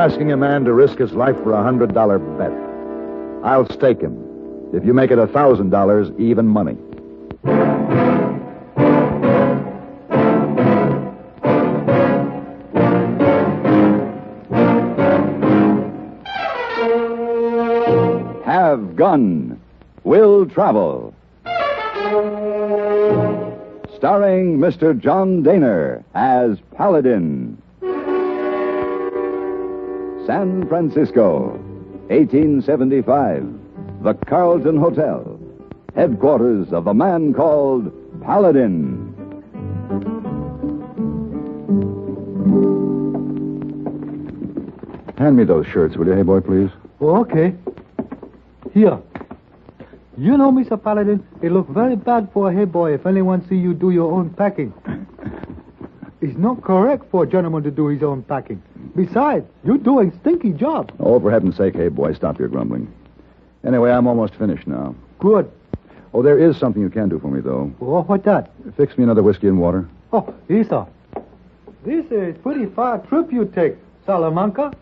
asking a man to risk his life for a $100 bet. I'll stake him. If you make it $1,000, even money. Have Gun. Will Travel. Starring Mr. John Daner as Paladin. San Francisco, 1875. The Carlton Hotel. Headquarters of the man called Paladin. Hand me those shirts, will you, hey boy, please? Oh, okay. Here. You know, Mr. Paladin, it look very bad for a hey boy if anyone see you do your own packing. It's not correct for a gentleman to do his own packing. Besides, you're doing stinky job. Oh, for heaven's sake, hey boy, stop your grumbling. Anyway, I'm almost finished now. Good. Oh, there is something you can do for me, though. Oh, what that? Fix me another whiskey and water. Oh, here, sir. This is pretty far trip you take, Salamanca.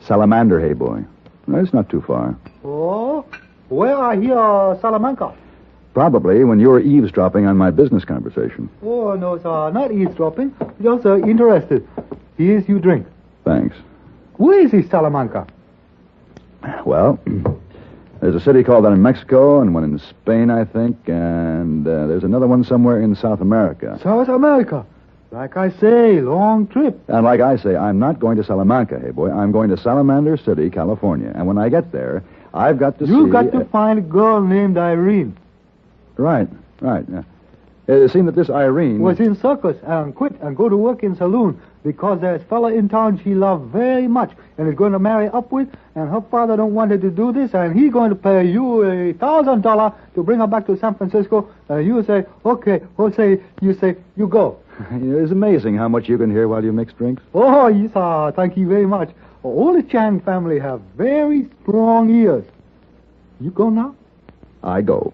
Salamander, hey boy. No, it's not too far. Oh, where are here, Salamanca? Probably when you were eavesdropping on my business conversation. Oh, no, sir, not eavesdropping. Just interested. Here's you drink. Thanks. Where is this Salamanca? Well, there's a city called that in Mexico and one in Spain, I think, and there's another one somewhere in South America. South America? Like I say, long trip. And like I say, I'm not going to Salamanca, hey boy. I'm going to Salamander City, California. And when I get there, I've got to You got to find a girl named Irene. Right. It seemed that this Irene... was in circus and quit and go to work in saloon because there's a fella in town she loved very much and is going to marry up with, and her father don't want her to do this, and he's going to pay you $1,000 to bring her back to San Francisco, and you say, okay, you say, you go. It's amazing how much you can hear while you mix drinks. Oh, yes, sir. Thank you very much. All the Chang family have very strong ears. You go now? I go.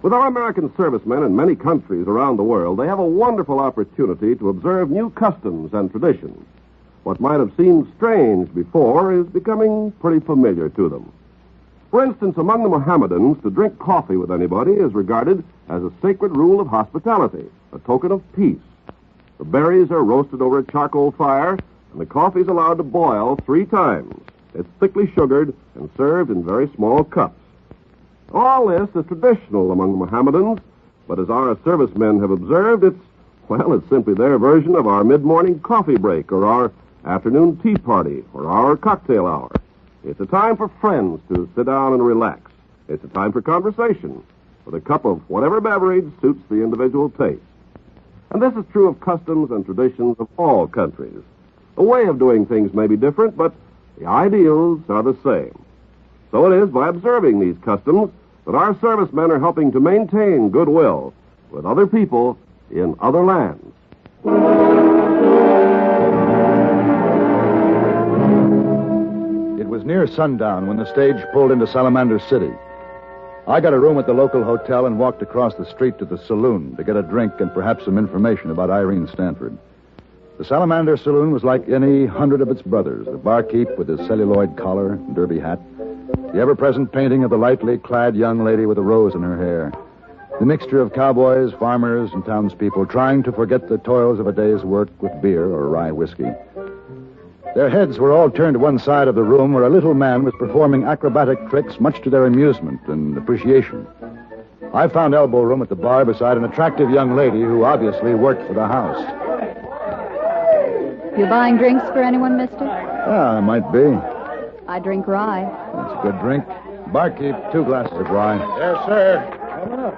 With our American servicemen in many countries around the world, they have a wonderful opportunity to observe new customs and traditions. What might have seemed strange before is becoming pretty familiar to them. For instance, among the Mohammedans, to drink coffee with anybody is regarded as a sacred rule of hospitality, a token of peace. The berries are roasted over a charcoal fire, and the coffee is allowed to boil 3 times. It's thickly sugared and served in very small cups. All this is traditional among the Mohammedans, but as our servicemen have observed, it's simply their version of our mid-morning coffee break or our afternoon tea party or our cocktail hour. It's a time for friends to sit down and relax. It's a time for conversation, with a cup of whatever beverage suits the individual taste. And this is true of customs and traditions of all countries. The way of doing things may be different, but the ideals are the same. So it is by observing these customs that our servicemen are helping to maintain goodwill with other people in other lands. It was near sundown when the stage pulled into Salamander City. I got a room at the local hotel and walked across the street to the saloon to get a drink and perhaps some information about Irene Stanford. The Salamander Saloon was like any 100 of its brothers. The barkeep with his celluloid collar and derby hat. The ever-present painting of the lightly clad young lady with a rose in her hair. The mixture of cowboys, farmers, and townspeople trying to forget the toils of a day's work with beer or rye whiskey. Their heads were all turned to one side of the room where a little man was performing acrobatic tricks much to their amusement and appreciation. I found elbow room at the bar beside an attractive young lady who obviously worked for the house. You buying drinks for anyone, mister? Yeah, might be. I drink rye. That's a good drink. Barkeep, 2 glasses of rye. Yes, sir. Coming up.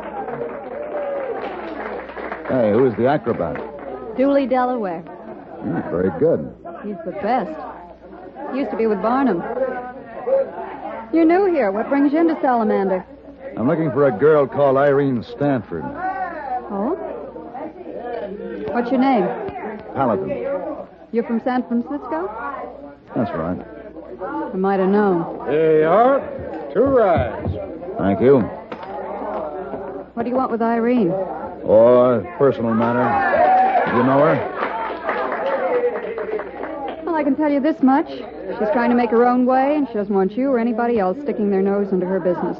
Hey, who's the acrobat? Dooley Delaware. Very good. He's the best. Used to be with Barnum. You're new here. What brings you into Salamander? I'm looking for a girl called Irene Stanford. Oh? What's your name? Paladin. You're from San Francisco? That's right. I might have known. There you are. 2 ryes. Thank you. What do you want with Irene? Oh, personal matter. You know her? Well, I can tell you this much. She's trying to make her own way, and she doesn't want you or anybody else sticking their nose into her business.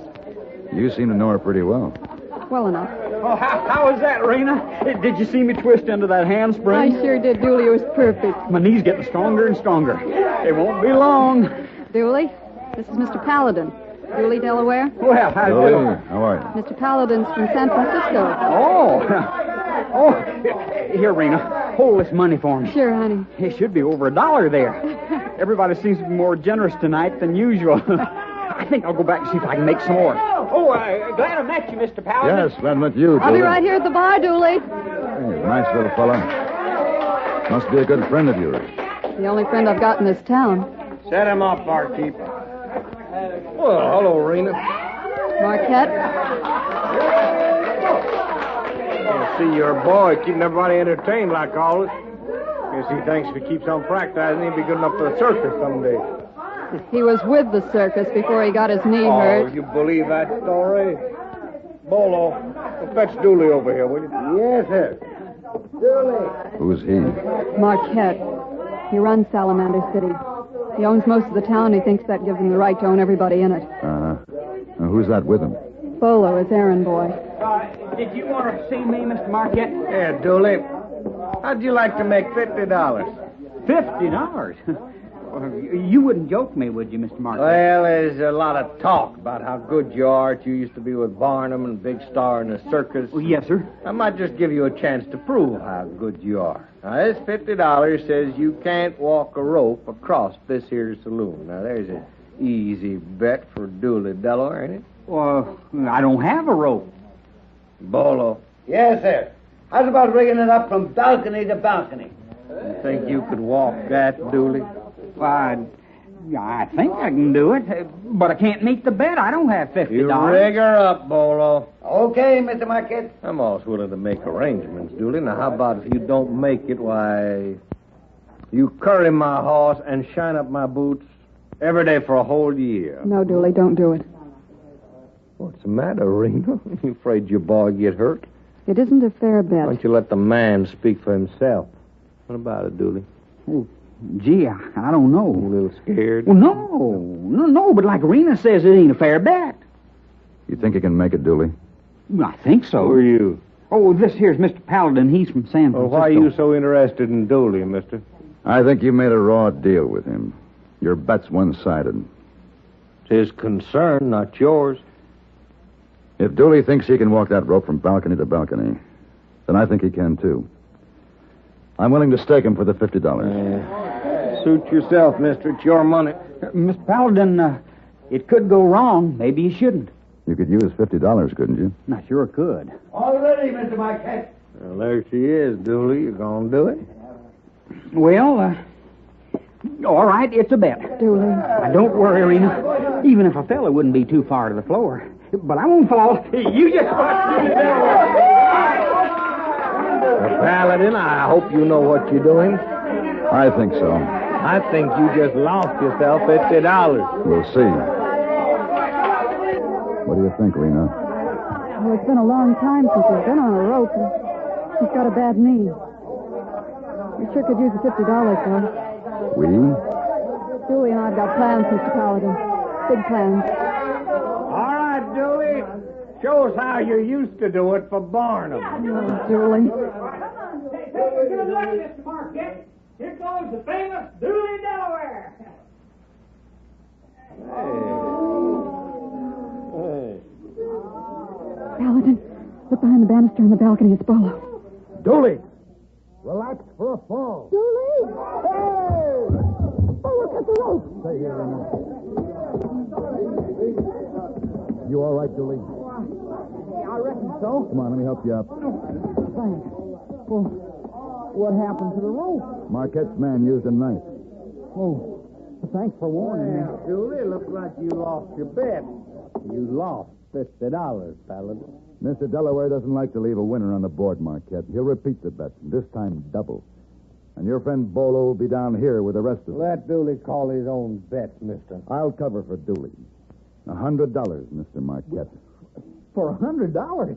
You seem to know her pretty well. Well enough. Oh, how was that, Rena? Did you see me twist into that handspring? I sure did, Dooley. It was perfect. My knee's getting stronger and stronger. It won't be long. Dooley, this is Mr. Paladin. Dooley, Delaware. Well, how Billy, do? how are you? Mr. Paladin's from San Francisco. Oh, here, Rena. Hold this money for me. Sure, honey. It should be over $1 there. Everybody seems to be more generous tonight than usual. I think I'll go back and see if I can make some more. Oh, glad I met you, Mr. Paladin. Yes, glad to meet you, I'll be Dooley. right here at the bar, Dooley. Hey, nice little fella. Must be a good friend of yours. The only friend I've got in this town. Set him up, barkeep. Well, hello, Rena. Marquette. I see your boy keeping everybody entertained like always. Guess he thinks if he keeps on practicing, he'll be good enough for the circus someday. He was with the circus before he got his knee Oh, hurt. you believe that story? Bolo, fetch Dooley over here, will you? Yes, sir. Dooley. Who's he? Marquette. He runs Salamander City. He owns most of the town. He thinks that gives him the right to own everybody in it. Uh-huh. Now, who's that with him? Bolo, his errand boy. Did you want to see me, Mr. Marquette? Yeah, Dooley. How'd you like to make $50? $50? You wouldn't joke me, would you, Mr. Marquette? Well, there's a lot of talk about how good you are. You used to be with Barnum and Big Star in the circus. Oh, yes, sir. I might just give you a chance to prove how good you are. Now, this $50 says you can't walk a rope across this here saloon. Now, there's an easy bet for Dooley Delaware, ain't it? Well, I don't have a rope. Bolo, Yes, sir. How's about rigging it up from balcony to balcony? you think you could walk that, Dooley? Well, I think I can do it, but I can't meet the bet. I don't have $50. You rig her up, Bolo. Okay, Mr. Marquette. I'm always willing to make arrangements, Dooley. Now, how about if you don't make it, why, you curry my horse and shine up my boots every day for a whole year. No, Dooley, don't do it. What's the matter, Rena? You afraid your boy get hurt? It isn't a fair Why bet. don't you let the man speak for himself? What about it, Dooley? Oh, gee, I don't A know. little scared? Well, no, but like Rena says, it ain't a fair bet. You think you can make it, Dooley? I think so. Who are you? Oh, this here's Mr. Paladin. He's from San Well, Francisco. why are you so interested in Dooley, mister? I think you made a raw deal with him. Your bet's one-sided. It's his concern, not yours. If Dooley thinks he can walk that rope from balcony to balcony, then I think he can, too. I'm willing to stake him for the $50. Suit yourself, mister. It's your money. Mr. Paladin, it could go wrong. Maybe you shouldn't. You could use $50, couldn't you? I sure could. All ready, Mr. Marquette. Well, there she is, Dooley. You gonna do it? Well, all right, it's a bet. Dooley. Don't worry, Rena. Even if I fell, it wouldn't be too far to the floor. But I won't fall. You just Paladin, I hope you know what you're doing. I think so. I think you just lost yourself $50. We'll see. What do you think, Rena? Well, it's been a long time since he's been on a rope. He's got a bad knee. We sure could use the $50, though. We? Dooley and I've got plans, Mr. Paladin. Big plans. All right, Dooley. Show us how you used to do it for Barnum. Oh, Dooley. Good luck, Mr. Marquette. Here goes the famous Dooley Delaware. Paladin, look behind the banister on the balcony. It's Bolo. Dooley, relax for a fall. Dooley! Hey! Oh, look at the rope. Stay here a minute. You all right, Dooley? I reckon so. Come on, let me help you up. Thanks. Well, what happened to the rope? Marquette's man used a knife. Oh, thanks for warning me. Dooley, looks like you lost your bet. You lost $50, Paladin. Mr. Delaware doesn't like to leave a winner on the board, Marquette. He'll repeat the bet, this time double. And your friend Bolo will be down here with the rest of them. Let Dooley call his own bets, mister. I'll cover for Dooley. $100, Mr. Marquette. For $100?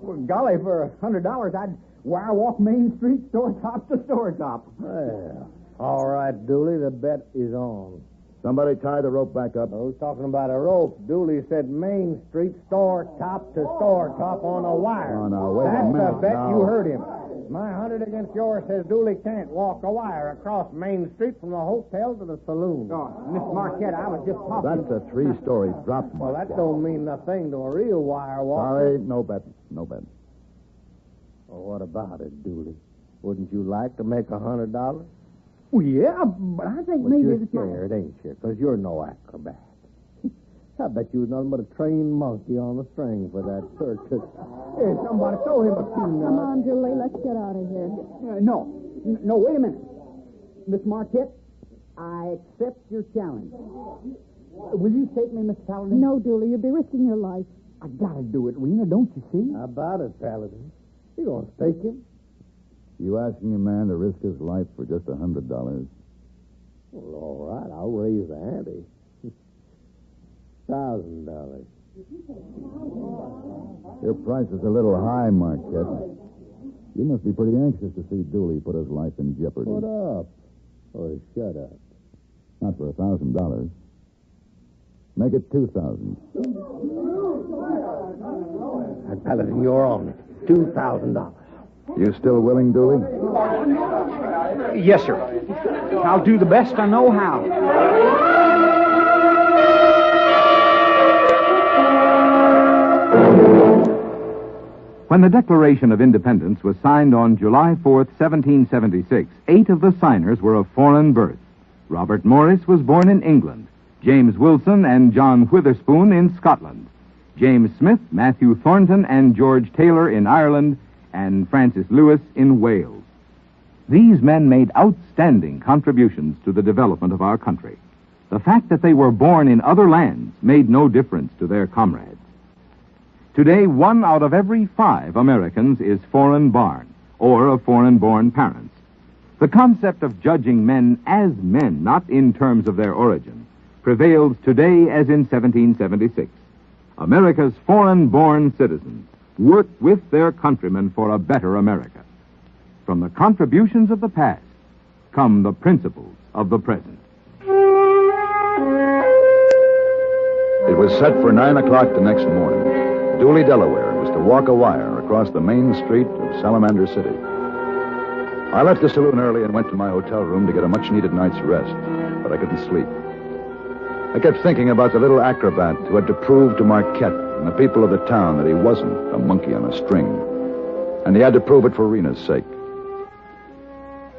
Well, golly, for $100, I'd wire walk Main Street, store top to store top. Well, all right, Dooley, the bet is on. Somebody tie the rope back up. Who's talking about a rope? Dooley said Main Street, store top to store top on a wire. Oh, now, wait a That's minute. the bet. Now. You heard him. My 100 against yours says Dooley can't walk a wire across Main Street from the hotel to the saloon. Oh, Miss Marquette, I was just talking. That's a three-story drop, Well, Mark. that don't mean nothing to a real wire walker. Sorry, no bet. No bet. Well, what about it, Dooley? Wouldn't you like to make $100? Well, yeah, but I think But maybe you're it's my... scared, ain't you? Because you're no acrobat. I bet you was nothing but a trained monkey on the string for that circus. Hey, somebody throw him a few Come on, Julie, let's get out of here. No, wait a minute. Miss Marquette, I accept your challenge. Will you take me, Miss Paladin? No, Julie, you'd be risking your life. I gotta do it, Rena, don't you see? How about it, Paladin? You gonna stake him? You asking a man to risk his life for just $100? Well, all right, I'll raise the ante. $1,000. Your price is a little high, Marquette. You must be pretty anxious to see Dooley put his life in jeopardy. Put up. Or shut up. Not for $1,000. Make it $2,000. Paladin, you're on it. $2,000. You still willing, Dooley? Yes, sir. I'll do the best I know how. When the Declaration of Independence was signed on July 4th, 1776, 8 of the signers were of foreign birth. Robert Morris was born in England, James Wilson and John Witherspoon in Scotland, James Smith, Matthew Thornton, and George Taylor in Ireland, and Francis Lewis in Wales. These men made outstanding contributions to the development of our country. The fact that they were born in other lands made no difference to their comrades. Today, 1 out of every 5 Americans is foreign-born or of foreign-born parents. The concept of judging men as men, not in terms of their origin, prevails today as in 1776. America's foreign-born citizens work with their countrymen for a better America. From the contributions of the past come the principles of the present. It was set for 9 o'clock the next morning. Dooley, Delaware, was to walk a wire across the main street of Salamander City. I left the saloon early and went to my hotel room to get a much-needed night's rest, but I couldn't sleep. I kept thinking about the little acrobat who had to prove to Marquette and the people of the town that he wasn't a monkey on a string. And he had to prove it for Rena's sake.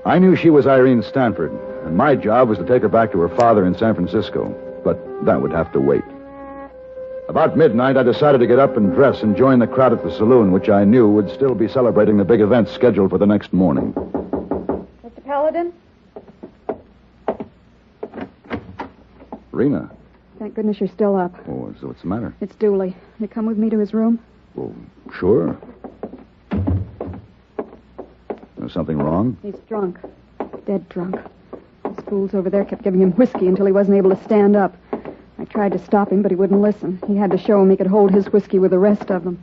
I knew she was Irene Stanford, and my job was to take her back to her father in San Francisco, but that would have to wait. About midnight, I decided to get up and dress and join the crowd at the saloon, which I knew would still be celebrating the big event scheduled for the next morning. Mr. Paladin? Rena. Thank goodness you're still up. Oh, so what's the matter? It's Dooley. You come with me to his room? Oh, sure. There's something wrong? He's drunk. Dead drunk. Those fools over there kept giving him whiskey until he wasn't able to stand up. I tried to stop him, but he wouldn't listen. He had to show him he could hold his whiskey with the rest of them.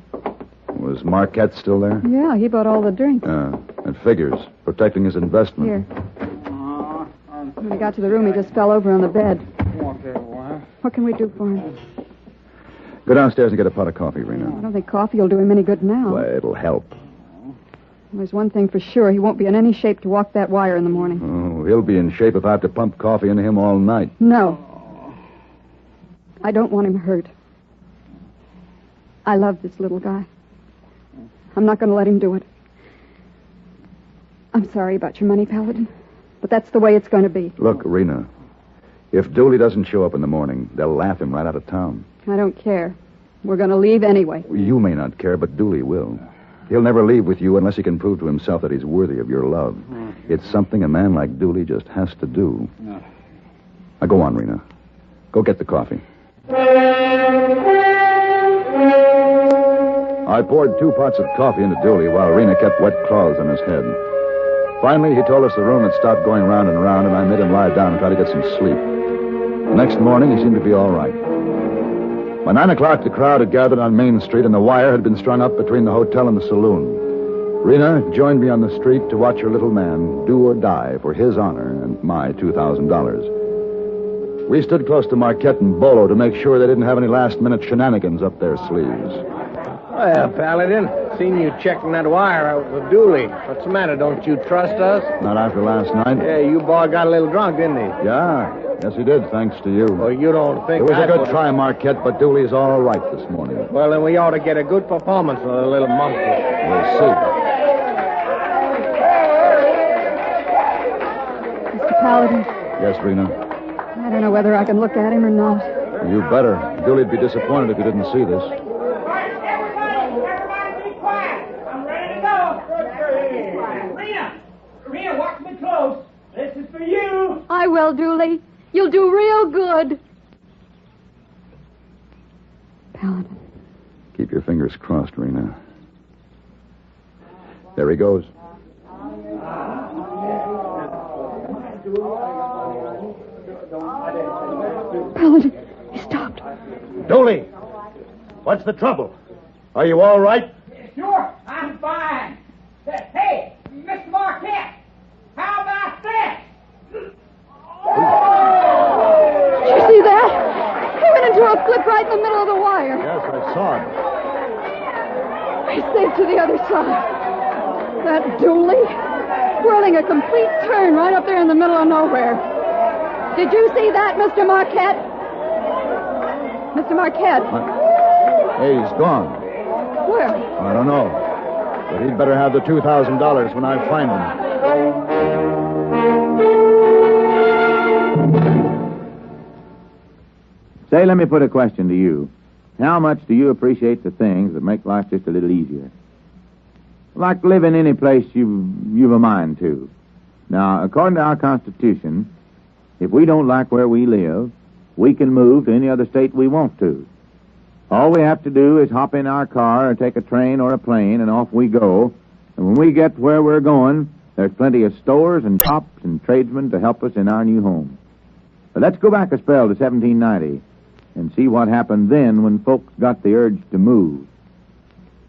Was Marquette still there? Yeah, he bought all the drinks. It figures. Protecting his investment. Here. When he got to the room, he just fell over on the bed. What can we do for him? Go downstairs and get a pot of coffee, Rena. I don't think coffee will do him any good now. Well, it'll help. There's one thing for sure. He won't be in any shape to walk that wire in the morning. Oh, he'll be in shape if I have to pump coffee into him all night. No. I don't want him hurt. I love this little guy. I'm not going to let him do it. I'm sorry about your money, Paladin, but that's the way it's going to be. Look, Rena, if Dooley doesn't show up in the morning, they'll laugh him right out of town. I don't care. We're going to leave anyway. You may not care, but Dooley will. He'll never leave with you unless he can prove to himself that he's worthy of your love. It's something a man like Dooley just has to do. Now, go on, Rena. Go get the coffee. I poured 2 pots of coffee into Dooley while Rena kept wet cloths on his head. Finally, he told us the room had stopped going round and round, and I made him lie down and try to get some sleep. The next morning, he seemed to be all right. By 9 o'clock, the crowd had gathered on Main Street, and the wire had been strung up between the hotel and the saloon. Rena joined me on the street to watch her little man do or die for his honor and my $2,000. We stood close to Marquette and Bolo to make sure they didn't have any last-minute shenanigans up their sleeves. Well, Paladin, seen you checking that wire out with Dooley. What's the matter? Don't you trust us? Not after last night? Yeah, you boy got a little drunk, didn't he? Yeah. Yes, he did, thanks to you. Well, you don't think It was a that good try, Marquette, but Dooley's all right this morning. Well, then we ought to get a good performance from the little monkey. We'll see. Mr. Paladin, Yes, Rena. I don't know whether I can look at him or not. You better. Dooley'd be disappointed if you didn't see this. Everybody be quiet. I'm ready to go. Rena, watch me close. This is for you. I will, Dooley. You'll do real good. Paladin. Keep your fingers crossed, Rena. There he goes. Paladin, he stopped. Dooley, what's the trouble? Are you all right? Sure, I'm fine. Hey, Mr. Marquette, how about this? Did you see that? He went into a flip right in the middle of the wire. Yes, I saw it. He saved to the other side. That Dooley, whirling a complete turn right up there in the middle of nowhere. Did you see that, Mr. Marquette? Mr. Marquette? Hey, he's gone. Where? I don't know. But he'd better have the $2,000 when I find him. Say, let me put a question to you. How much do you appreciate the things that make life just a little easier? Like living any place you've a mind to. Now, according to our Constitution, if we don't like where we live, we can move to any other state we want to. All we have to do is hop in our car or take a train or a plane, and off we go. And when we get where we're going, there's plenty of stores and shops and tradesmen to help us in our new home. But let's go back a spell to 1790 and see what happened then when folks got the urge to move.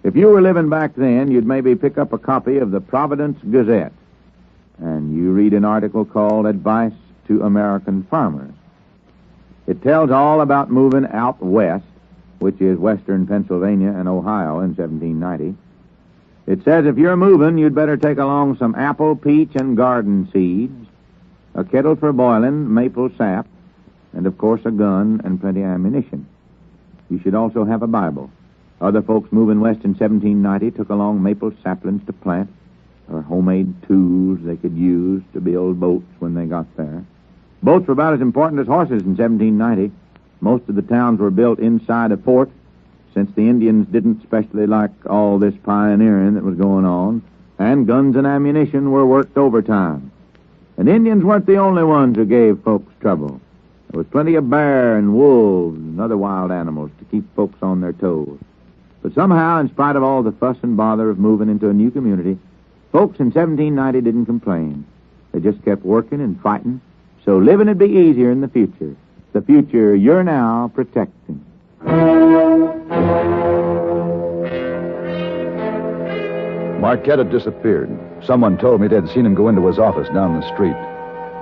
If you were living back then, you'd maybe pick up a copy of the Providence Gazette, and you read an article called Advice to American Farmers. It tells all about moving out west, which is western Pennsylvania and Ohio in 1790. It says if you're moving, you'd better take along some apple, peach, and garden seeds, a kettle for boiling maple sap, and, of course, a gun and plenty of ammunition. You should also have a Bible. Other folks moving west in 1790 took along maple saplings to plant, or homemade tools they could use to build boats when they got there. Boats were about as important as horses in 1790. Most of the towns were built inside a fort, since the Indians didn't especially like all this pioneering that was going on, and guns and ammunition were worked overtime. And Indians weren't the only ones who gave folks trouble. There was plenty of bear and wolves and other wild animals to keep folks on their toes. But somehow, in spite of all the fuss and bother of moving into a new community, folks in 1790 didn't complain. They just kept working and fighting, so living would be easier in the future. The future you're now protecting. Marquette had disappeared. Someone told me they'd seen him go into his office down the street.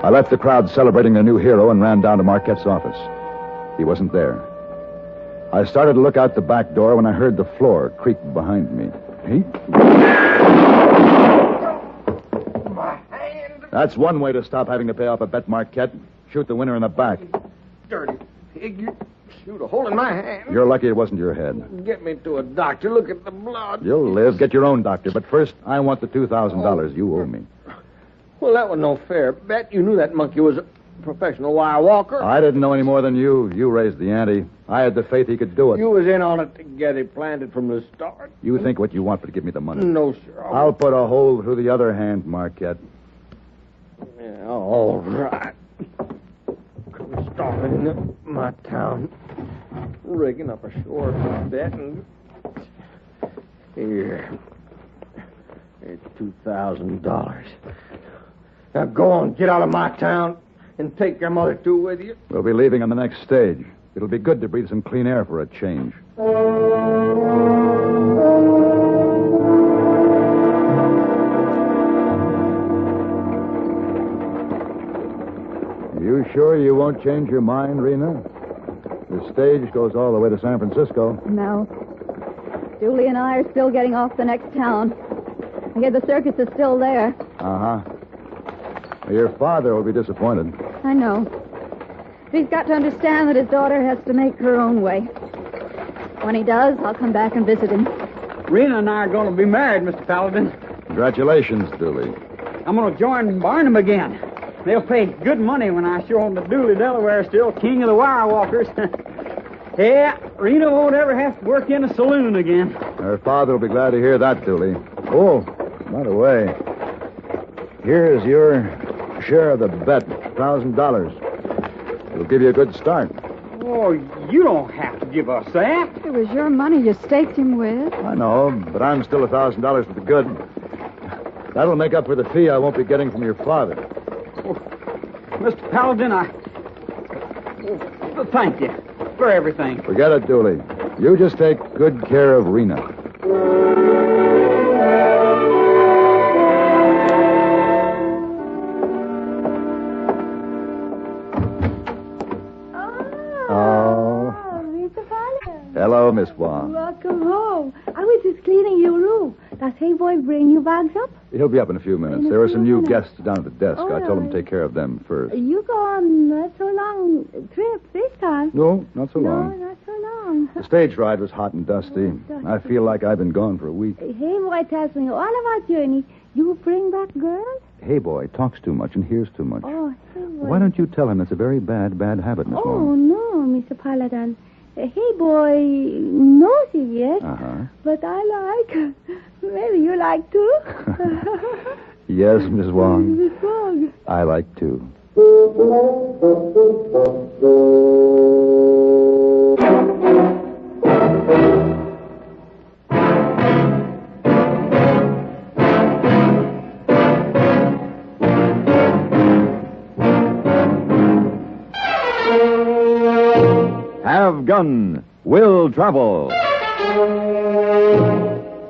I left the crowd celebrating a new hero and ran down to Marquette's office. He wasn't there. I started to look out the back door when I heard the floor creak behind me. Hey? That's one way to stop having to pay off a bet, Marquette. Shoot the winner in the back. Dirty pig, you shoot a hole in my hand. You're lucky it wasn't your head. Get me to a doctor. Look at the blood. You'll live. Get your own doctor. But first, I want the $2,000 you owe me. Well, that was no fair bet. You knew that monkey was a professional wire walker. I didn't know any more than you. You raised the ante. I had the faith he could do it. You was in on it to get it planted from the start. You think what you want, but give me the money. No, sir. I'll put a hole through the other hand, Marquette. Yeah, all right. Come stomping into my town, rigging up a short bet, and here, it's $2,000. Now go on, get out of my town, and take your mother too with you. We'll be leaving on the next stage. It'll be good to breathe some clean air for a change. You sure you won't change your mind, Rena? The stage goes all the way to San Francisco. No. Julie and I are still getting off the next town. I hear the circus is still there. Uh-huh. Your father will be disappointed. I know. He's got to understand that his daughter has to make her own way. When he does, I'll come back and visit him. Rena and I are going to be married, Mr. Paladin. Congratulations, Dooley. I'm going to join Barnum again. They'll pay good money when I show them that Dooley Delaware is still king of the wire walkers. Yeah, Rena won't ever have to work in a saloon again. Her father will be glad to hear that, Dooley. Oh, by the way, here's your share of the bet, $1,000. It'll give you a good start. Oh, you don't have to give us that. It was your money you staked him with. I know, but I'm still $1,000 for the good. That'll make up for the fee I won't be getting from your father. Oh, Mr. Paladin, thank you for everything. Forget it, Dooley. You just take good care of Rena. Hello, Miss Wong. Welcome home. I was just cleaning your room. Does Hey Boy bring you bags up? He'll be up in a few minutes. There are some new guests down at the desk. I told him to take care of them first. You go on not so long trip this time. No, not so long. No, not so long. The stage ride was hot and dusty. I feel like I've been gone for a week. Hey Boy tells me all about journey. You bring back girls? Hey Boy talks too much and hears too much. Oh, Hey Boy. Why don't you tell him it's a very bad habit, Miss Wong? Oh, no, Mr. Paladin. Hey Boy nosy, yes. Uh-huh. But I like. Maybe you like too? Yes, Miss Wong. Miss Wong. I like too. Have Gun Will Travel.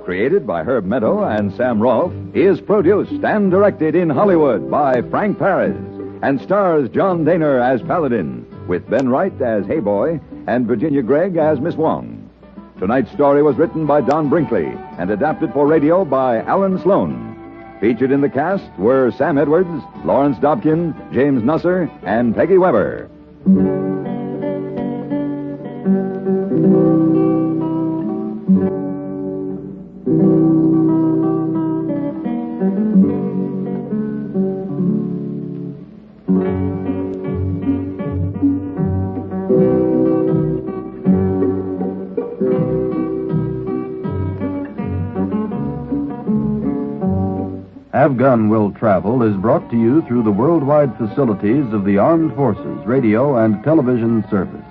Created by Herb Meadow and Sam Rolfe, is produced and directed in Hollywood by Frank Paris and stars John Daner as Paladin, with Ben Wright as Hey Boy and Virginia Gregg as Miss Wong. Tonight's story was written by Don Brinkley and adapted for radio by Alan Sloan. Featured in the cast were Sam Edwards, Lawrence Dobkin, James Nusser, and Peggy Weber. Have Gun Will Travel is brought to you through the worldwide facilities of the Armed Forces Radio and Television Service.